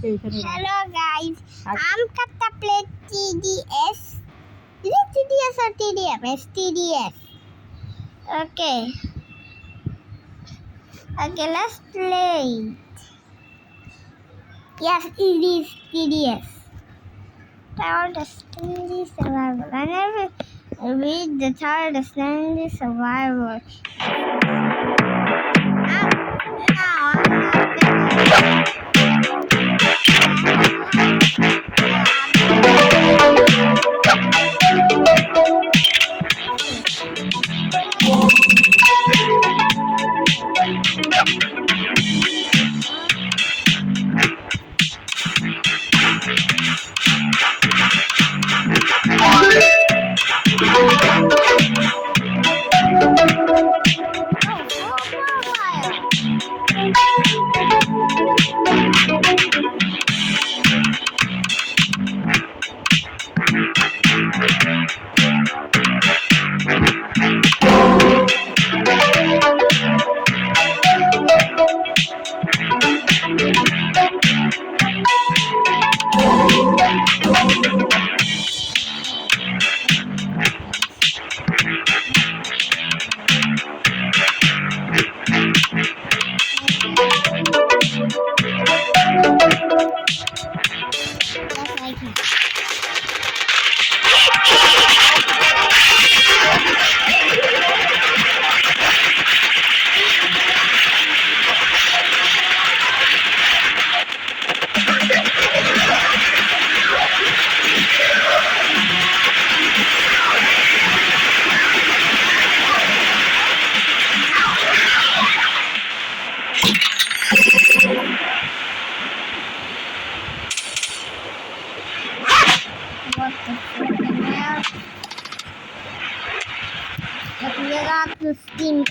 Hello guys, I'm Katta play TDS. Is it TDS or TDM? It's TDS. Okay, let's play. Yes, it is TDS. Tower Destiny Survival. I never read the Tower Destiny Survival. What the freaking hell? Let me get out the steam.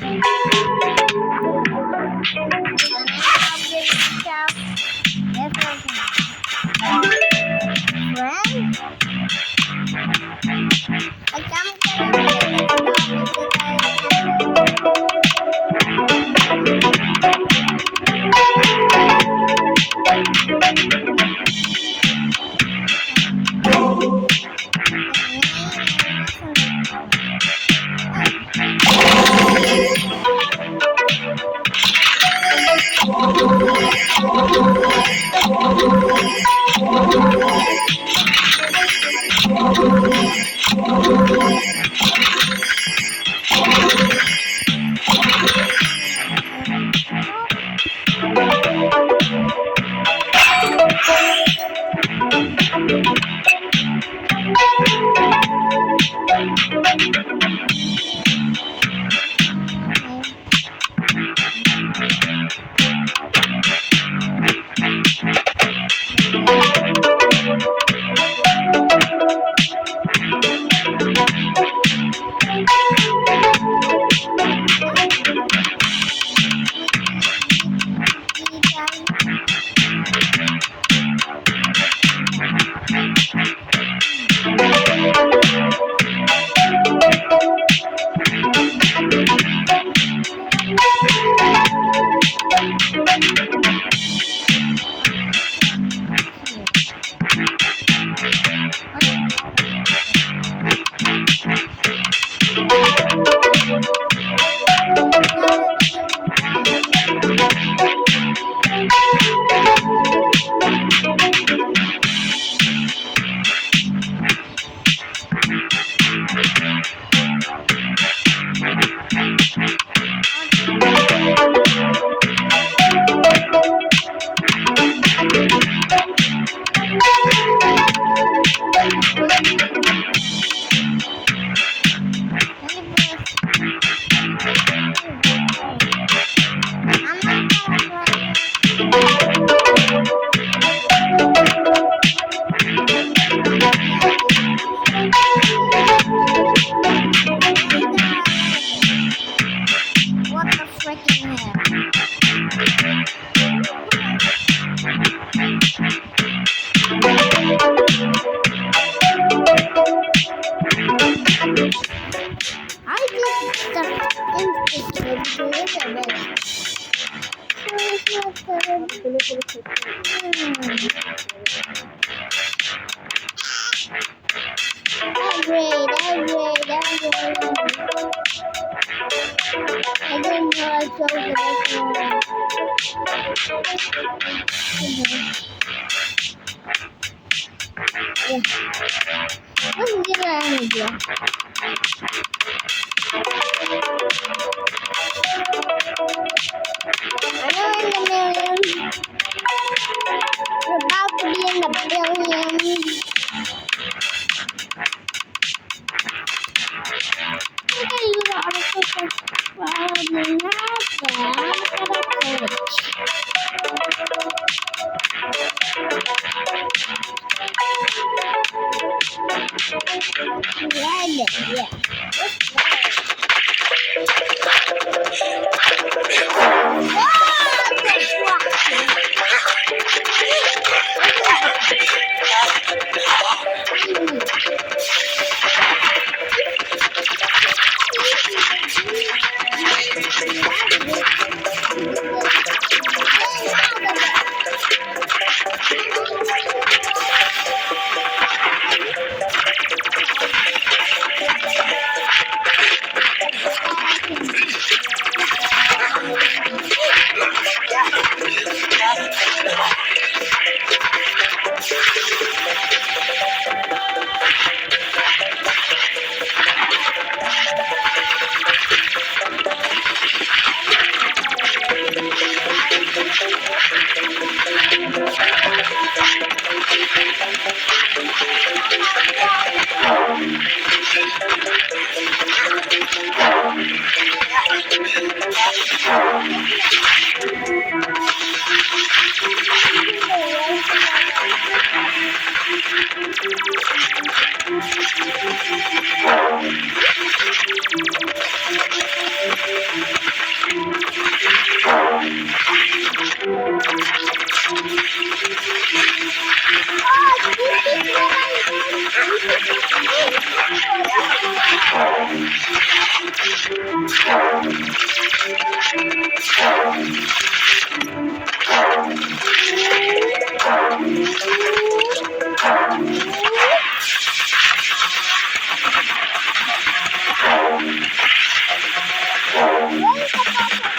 What the freaking hell? Upgrade. I don't know how to solve the next one. What's the idea? I know in the millions. We're about to be in the billions. I gotta use the artificial probably not bad. Red, yeah. What is the